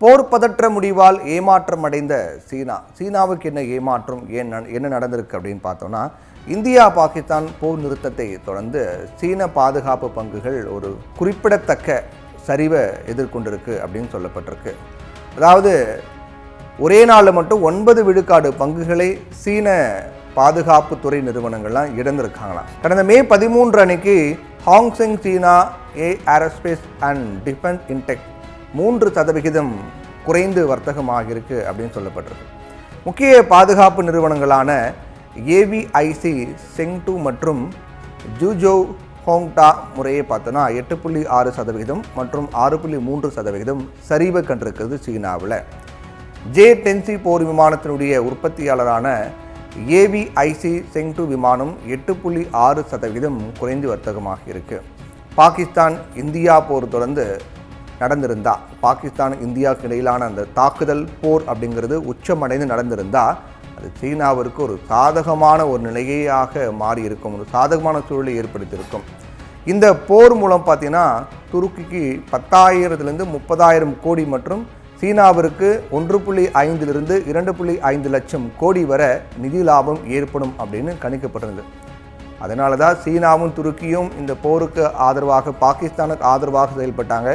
போர் பதற்ற முடிவால் ஏமாற்றம் அடைந்த சீனாவுக்கு என்ன ஏமாற்றம் என்ன நடந்திருக்கு அப்படின்னு பார்த்தோம்னா, இந்தியா பாகிஸ்தான் போர் நிறுத்தத்தை தொடர்ந்து சீன பாதுகாப்பு பங்குகள் ஒரு குறிப்பிடத்தக்க சரிவை எதிர்கொண்டிருக்கு அப்படின்னு சொல்லப்பட்டிருக்கு. அதாவது ஒரே நாளில் மட்டும் 9 விழுக்காடு பங்குகளை சீன பாதுகாப்புத்துறை நிறுவனங்கள்லாம் இழந்திருக்காங்களாம். கடந்த மே 13 அன்னைக்கு Hang Seng China aerospace and defence intake 3% குறைந்து வர்த்தகமாக இருக்கு அப்படின்னு சொல்லப்பட்டிருக்கு. முக்கிய பாதுகாப்பு நிறுவனங்களான ஏவிஐசி செங்டு மற்றும் ஜூஜோ ஹோங்டா முறையை பார்த்தோன்னா 8.6% மற்றும் 6.3% சரிவை கண்டிருக்கிறது. சீனாவில் ஜே-10C போர் விமானத்தினுடைய உற்பத்தியாளரான ஏவிஐசி செங்டு விமானம் 8.6% குறைந்து வர்த்தகமாக இருக்கு. பாகிஸ்தான் இந்தியா போர் தொடர்ந்து நடந்திருந்தா, பாகிஸ்தான் இந்தியாவுக்கு இடையிலான அந்த தாக்குதல் போர் அப்படிங்கிறது உச்சமடைந்து நடந்திருந்தா, அது சீனாவிற்கு ஒரு சாதகமான ஒரு நிலையாக மாறி இருக்கும், ஒரு சாதகமான சூழலை ஏற்படுத்தியிருக்கும். இந்த போர் மூலம் பார்த்தீங்கன்னா துருக்கிக்கு 10,000 to 30,000 கோடி மற்றும் சீனாவிற்கு 1.5 to 2.5 லட்சம் கோடி வரை நிதி லாபம் ஏற்படும் அப்படின்னு கணிக்கப்பட்டிருந்தது. அதனால தான் சீனாவும் துருக்கியும் இந்த போருக்கு ஆதரவாக, பாகிஸ்தானுக்கு ஆதரவாக செயல்பட்டாங்க.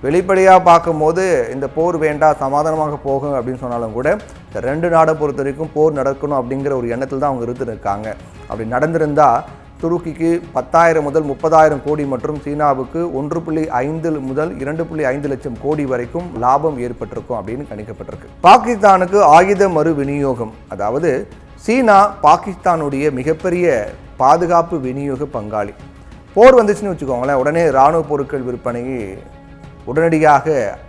வெளிப்படையாக பார்க்கும்போது இந்த போர் வேண்டாம், சமாதானமாக போகும் அப்படின்னு சொன்னாலும் கூட இந்த 2 நாடை பொறுத்த வரைக்கும் போர் நடக்கணும் அப்படிங்கிற ஒரு எண்ணத்தில் தான் அவங்க இருந்துருக்காங்க. அப்படி நடந்திருந்தால் துருக்கிக்கு 10,000 முதல் 30,000 கோடி மற்றும் சீனாவுக்கு 1.5 முதல் 2.5 லட்சம் கோடி வரைக்கும் லாபம் ஏற்பட்டிருக்கும் அப்படின்னு கணிக்கப்பட்டிருக்கு. பாகிஸ்தானுக்கு ஆயுத மறு விநியோகம், அதாவது சீனா பாகிஸ்தானுடைய மிகப்பெரிய பாதுகாப்பு விநியோக பங்காளி. போர் வந்துச்சுன்னு வச்சுக்கோங்களேன், உடனே இராணுவ பொருட்கள் விற்பனையை உடனடியாக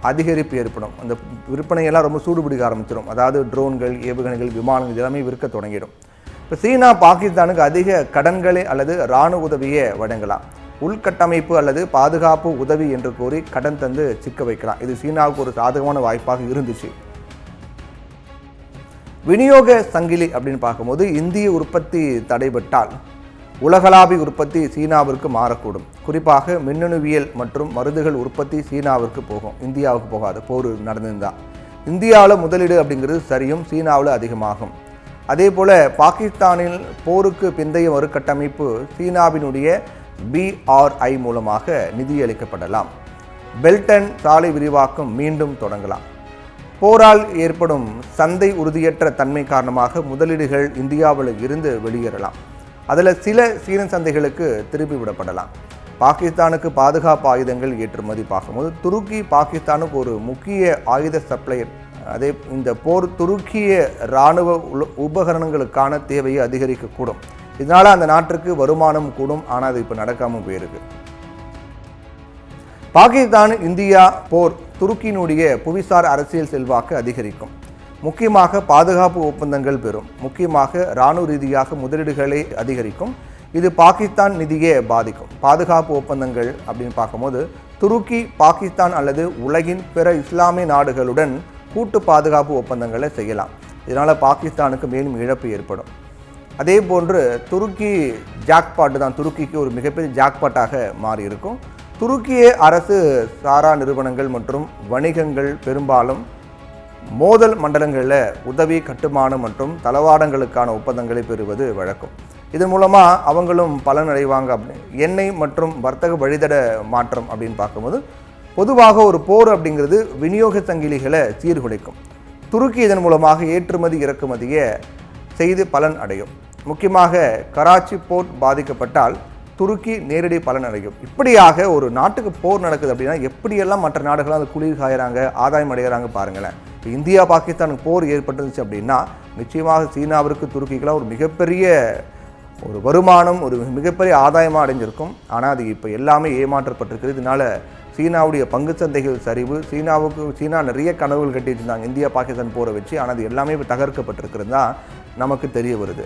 அதிகரிப்பு ஏற்படும். அந்த விற்பனையெல்லாம் ரொம்ப சூடுபிடிக்க ஆரம்பிச்சிடும். அதாவது ட்ரோன்கள், ஏவுகணைகள், விமானங்கள் எல்லாமே விற்க தொடங்கிடும். இப்போ சீனா பாகிஸ்தானுக்கு அதிக கடன்களை அல்லது இராணுவ உதவியை வழங்கலாம். உள்கட்டமைப்பு அல்லது பாதுகாப்பு உதவி என்று கூறி கடன் தந்து சிக்க வைக்கலாம். இது சீனாவுக்கு ஒரு சாதகமான வாய்ப்பாக இருந்துச்சு. விநியோக சங்கிலி அப்படின்னு பார்க்கும்போது இந்திய உற்பத்தி தடைபட்டால் உலகளாவிய உற்பத்தி சீனாவிற்கு மாறக்கூடும். குறிப்பாக மின்னணுவியல் மற்றும் மருந்துகள் உற்பத்தி சீனாவிற்கு போகும், இந்தியாவுக்கு போகாது. போர் நடந்திருந்தால் இந்தியாவில் முதலீடு அப்படிங்கிறது சரியும், சீனாவில் அதிகமாகும். அதே போல் பாகிஸ்தானில் போருக்கு பிந்தைய மறுகட்டமைப்பு சீனாவினுடைய BRI மூலமாக நிதியளிக்கப்படலாம். பெல்டன் சாலை விரிவாக்கம் மீண்டும் தொடங்கலாம். போரால் ஏற்படும் சந்தை உறுதியற்ற தன்மை காரணமாக முதலீடுகள் இந்தியாவில் இருந்து வெளியேறலாம். அதில் சில சீன சந்தைகளுக்கு திருப்பி விடப்படலாம். பாகிஸ்தானுக்கு பாதுகாப்பு ஆயுதங்கள் ஏற்றுமதி பார்க்கும்போது துருக்கி பாகிஸ்தானுக்கு ஒரு முக்கிய ஆயுத சப்ளையர். அதே இந்த போர் துருக்கிய இராணுவ உபகரணங்களுக்கான தேவையை அதிகரிக்கக்கூடும். இதனால் அந்த நாட்டிற்கு வருமானம் கூடும். ஆனால் அது இப்போ நடக்காமல் போயிருக்கு. பாகிஸ்தான் இந்தியா போர் துருக்கியினுடைய புவிசார் அரசியல் செல்வாக்கு அதிகரிக்கும். முக்கியமாக பாதுகாப்பு ஒப்பந்தங்கள் பெறும். முக்கியமாக இராணுவ ரீதியாக முதலீடுகளை அதிகரிக்கும். இது பாகிஸ்தான் நிதியை பாதிக்கும். பாதுகாப்பு ஒப்பந்தங்கள் அப்படின்னு பார்க்கும்போது துருக்கி பாகிஸ்தான் அல்லது உலகின் பிற இஸ்லாமிய நாடுகளுடன் கூட்டு பாதுகாப்பு ஒப்பந்தங்களை செய்யலாம். இதனால் பாகிஸ்தானுக்கு மேலும் இழப்பு ஏற்படும். அதே போன்று துருக்கி ஜாக்பாட்டு தான் துருக்கிக்கு ஒரு மிகப்பெரிய ஜாக்பாட்டாக மாறி இருக்கும். துருக்கிய அரசு சாரா நிறுவனங்கள் மற்றும் வணிகங்கள் பெரும்பாலும் மோதல் மண்டலங்களில் உதவி, கட்டுமானம் மற்றும் தளவாடங்களுக்கான ஒப்பந்தங்களை பெறுவது வழக்கம். இதன் மூலமாக அவங்களும் பலன் அடைவாங்க. எண்ணெய் மற்றும் வர்த்தக வழித்தட மாற்றம் அப்படின்னு பார்க்கும்போது பொதுவாக ஒரு போர் அப்படிங்கிறது விநியோக சங்கிலிகளை சீர்குலைக்கும். துருக்கி இதன் மூலமாக ஏற்றுமதி இறக்குமதியை செய்து பலன் அடையும். முக்கியமாக கராச்சி போர்ட் பாதிக்கப்பட்டால் துருக்கி நேரடி பலன் அடையும். இப்படியாக ஒரு நாட்டுக்கு போர் நடக்குது அப்படின்னா எப்படியெல்லாம் மற்ற நாடுகளாக அந்த குளிர் காயறாங்க, ஆதாயம் அடைகிறாங்க பாருங்களேன். இந்தியா பாகிஸ்தானுக்கு போர் ஏற்பட்டுருந்துச்சு அப்படின்னா நிச்சயமாக சீனாவிற்கு துருக்கிக்கெல்லாம் ஒரு மிகப்பெரிய ஒரு வருமானம், ஒரு மிகப்பெரிய ஆதாயமாக அடைஞ்சிருக்கும். ஆனால் அது இப்போ எல்லாமே ஏமாற்றப்பட்டிருக்குது. இதனால் சீனாவுடைய பங்கு சந்தைகள் சரிவு. சீனா நிறைய கனவுகள் கட்டி வச்சுருந்தாங்க இந்தியா பாகிஸ்தான் போரை வச்சு. ஆனால் அது எல்லாமே இப்போ தகர்க்கப்பட்டிருக்கிறது தான் நமக்கு தெரிய வருது.